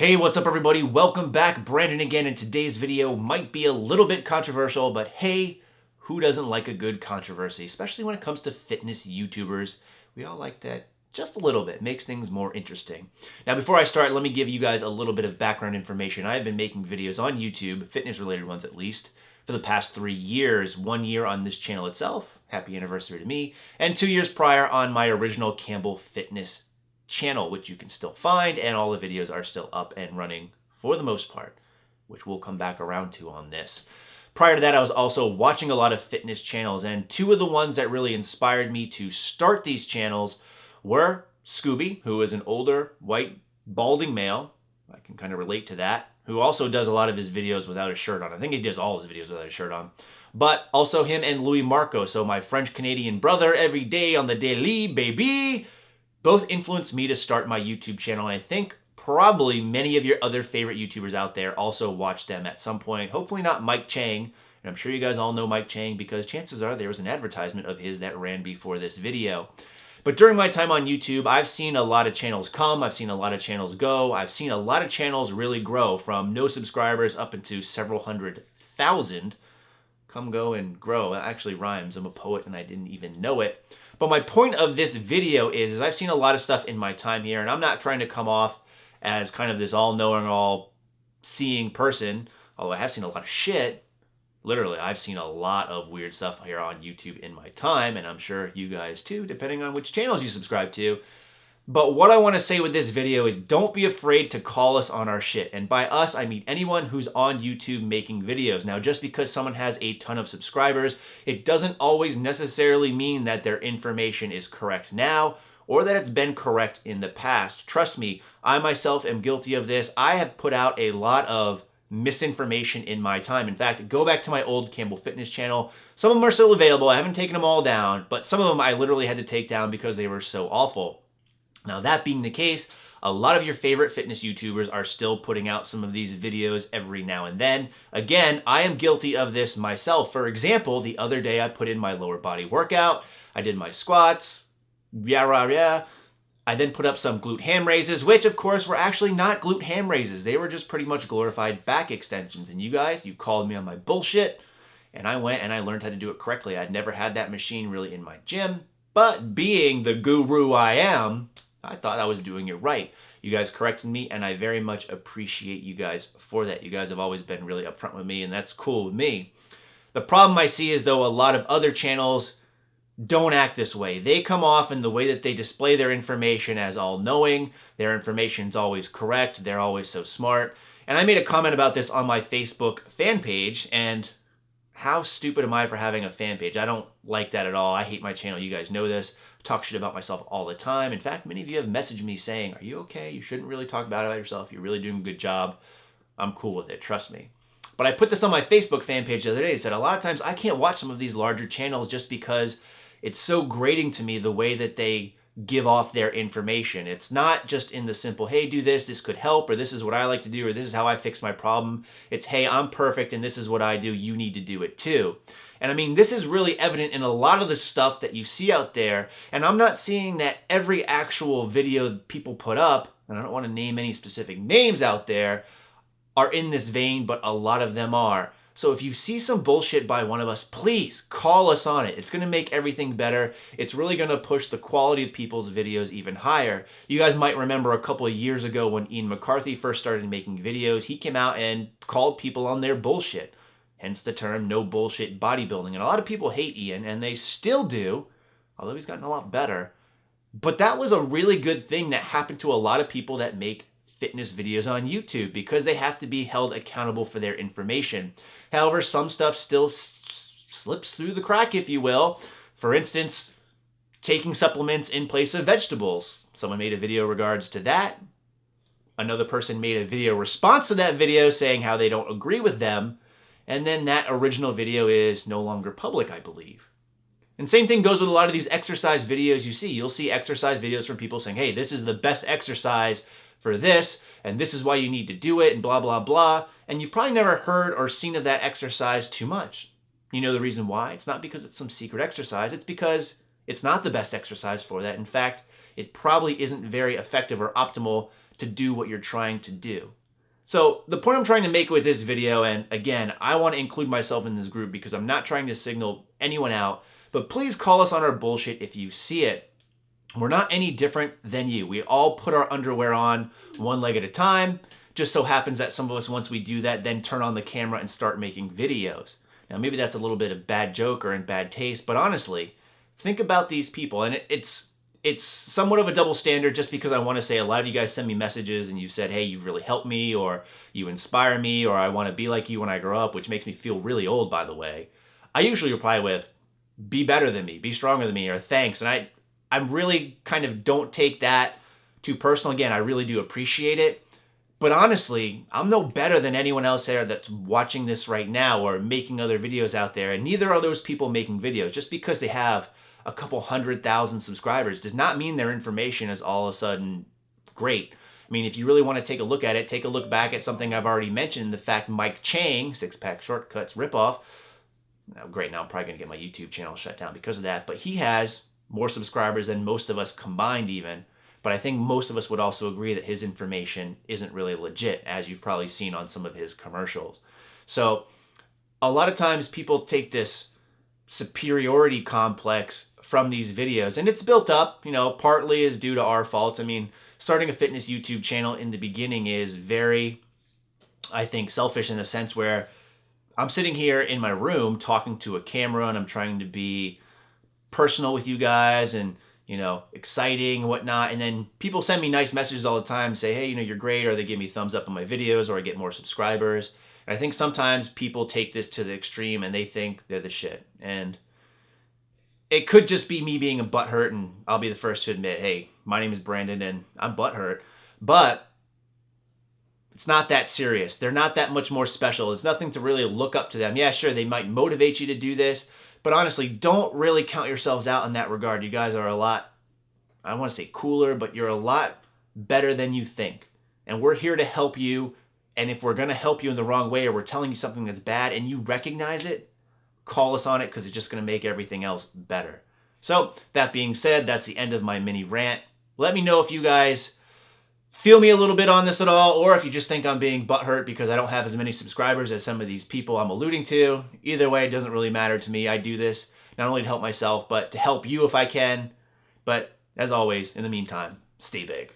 Hey, what's up everybody? Welcome back. Brandon again, and today's video might be a little bit controversial, but hey, who doesn't like a good controversy, especially when it comes to fitness YouTubers? We all like that just a little bit. Makes things more interesting. Now, before I start, let me give you guys a little bit of background information. I've been making videos on YouTube, fitness-related ones at least, for the past 3 years. 1 year on this channel itself, happy anniversary to me, and 2 years prior on my original Campbell Fitness channel, which you can still find, and all the videos are still up and running for the most part, which we'll come back around to on this. Prior to that, I was also watching a lot of fitness channels, and two of the ones that really inspired me to start these channels were Scooby, who is an older, white, balding male. I can kind of relate to that, who also does a lot of his videos without a shirt on. I think he does all his videos without a shirt on. But also him and Louis Marco, so my French-Canadian brother, every day on the daily, baby. Both influenced me to start my YouTube channel, and I think probably many of your other favorite YouTubers out there also watched them at some point. Hopefully not Mike Chang, and I'm sure you guys all know Mike Chang because chances are there was an advertisement of his that ran before this video. But during my time on YouTube, I've seen a lot of channels come, I've seen a lot of channels go, I've seen a lot of channels really grow from no subscribers up into several 100,000. Come, go, and grow. It actually rhymes. I'm a poet and I didn't even know it. But my point of this video is I've seen a lot of stuff in my time here, and I'm not trying to come off as kind of this all-knowing, all-seeing person, although I have seen a lot of shit. Literally, I've seen a lot of weird stuff here on YouTube in my time, and I'm sure you guys too, depending on which channels you subscribe to. But what I want to say with this video is don't be afraid to call us on our shit. And by us, I mean anyone who's on YouTube making videos. Now, just because someone has a ton of subscribers, it doesn't always necessarily mean that their information is correct now or that it's been correct in the past. Trust me, I myself am guilty of this. I have put out a lot of misinformation in my time. In fact, go back to my old Campbell Fitness channel. Some of them are still available. I haven't taken them all down, but some of them I literally had to take down because they were so awful. Now, that being the case, a lot of your favorite fitness YouTubers are still putting out some of these videos every now and then. Again, I am guilty of this myself. For example, the other day I put in my lower body workout. I did my squats. I then put up some glute ham raises, which of course were actually not glute ham raises. They were just pretty much glorified back extensions. And you guys, you called me on my bullshit, and I went and I learned how to do it correctly. I'd never had that machine really in my gym, but being the guru I am, I thought I was doing it right. You guys corrected me, and I very much appreciate you guys for that. You guys have always been really upfront with me, and that's cool with me. The problem I see is, though, a lot of other channels don't act this way. They come off in the way that they display their information as all-knowing. Their information's always correct. They're always so smart. And I made a comment about this on my Facebook fan page, and how stupid am I for having a fan page? I don't like that at all. I hate my channel. You guys know this. Talk shit about myself all the time. In fact, many of you have messaged me saying, are you okay? You shouldn't really talk bad about yourself. You're really doing a good job. I'm cool with it, trust me. But I put this on my Facebook fan page the other day. It said a lot of times I can't watch some of these larger channels just because it's so grating to me the way that they give off their information. It's not just in the simple, hey, do this, this could help, or this is what I like to do, or this is how I fix my problem. It's, hey, I'm perfect and this is what I do. You need to do it too. And I mean, this is really evident in a lot of the stuff that you see out there. And I'm not seeing that every actual video people put up, and I don't want to name any specific names out there, are in this vein, but a lot of them are. So if you see some bullshit by one of us, please call us on it. It's going to make everything better. It's really going to push the quality of people's videos even higher. You guys might remember a couple of years ago when Ian McCarthy first started making videos, he came out and called people on their bullshit. Hence the term no bullshit bodybuilding. And a lot of people hate Ian, and they still do, although he's gotten a lot better. But that was a really good thing that happened to a lot of people that make fitness videos on YouTube because they have to be held accountable for their information. However, some stuff still slips through the crack, if you will. For instance, taking supplements in place of vegetables. Someone made a video regards to that. Another person made a video response to that video saying how they don't agree with them. And then that original video is no longer public, I believe. And same thing goes with a lot of these exercise videos you see. You'll see exercise videos from people saying, hey, this is the best exercise for this, and this is why you need to do it, and blah, blah, blah. And you've probably never heard or seen of that exercise too much. You know the reason why? It's not because it's some secret exercise. It's because it's not the best exercise for that. In fact, it probably isn't very effective or optimal to do what you're trying to do. So the point I'm trying to make with this video, and again, I want to include myself in this group because I'm not trying to signal anyone out, but please call us on our bullshit if you see it. We're not any different than you. We all put our underwear on one leg at a time. Just so happens that some of us, once we do that, then turn on the camera and start making videos. Now, maybe that's a little bit of bad joke or in bad taste, but honestly, think about these people. And it's somewhat of a double standard just because I want to say a lot of you guys send me messages and you said, hey, you've really helped me, or you inspire me, or I want to be like you when I grow up, which makes me feel really old, by the way. I usually reply with, be better than me, be stronger than me, or thanks. And I'm really kind of don't take that too personal. Again, I really do appreciate it. But honestly, I'm no better than anyone else there that's watching this right now or making other videos out there. And neither are those people making videos. Just because they have a couple 100,000 subscribers does not mean their information is all of a sudden great. I mean, if you really want to take a look at it, take a look back at something I've already mentioned, the fact Mike Chang, Six Pack Shortcuts ripoff, now, great, now I'm probably going to get my YouTube channel shut down because of that, but he has more subscribers than most of us combined even. But I think most of us would also agree that his information isn't really legit, as you've probably seen on some of his commercials. So a lot of times people take this superiority complex from these videos, and it's built up, partly is due to our faults. I mean, starting a fitness YouTube channel in the beginning is very, I think, selfish in the sense where I'm sitting here in my room talking to a camera and I'm trying to be personal with you guys and exciting and whatnot. And then people send me nice messages all the time, say, hey, you're great, or they give me thumbs up on my videos, or I get more subscribers. And I think sometimes people take this to the extreme and they think they're the shit. And it could just be me being a butthurt, and I'll be the first to admit, hey, my name is Brandon and I'm butthurt. But it's not that serious. They're not that much more special. It's nothing to really look up to them. Yeah, sure, they might motivate you to do this, but honestly, don't really count yourselves out in that regard. You guys are a lot, I don't want to say cooler, but you're a lot better than you think. And we're here to help you. And if we're going to help you in the wrong way, or we're telling you something that's bad and you recognize it, call us on it, because it's just going to make everything else better. So that being said, that's the end of my mini rant. Let me know if you guys feel me a little bit on this at all, or if you just think I'm being butthurt because I don't have as many subscribers as some of these people I'm alluding to. Either way, it doesn't really matter to me. I do this not only to help myself, but to help you if I can. But as always, in the meantime, stay big.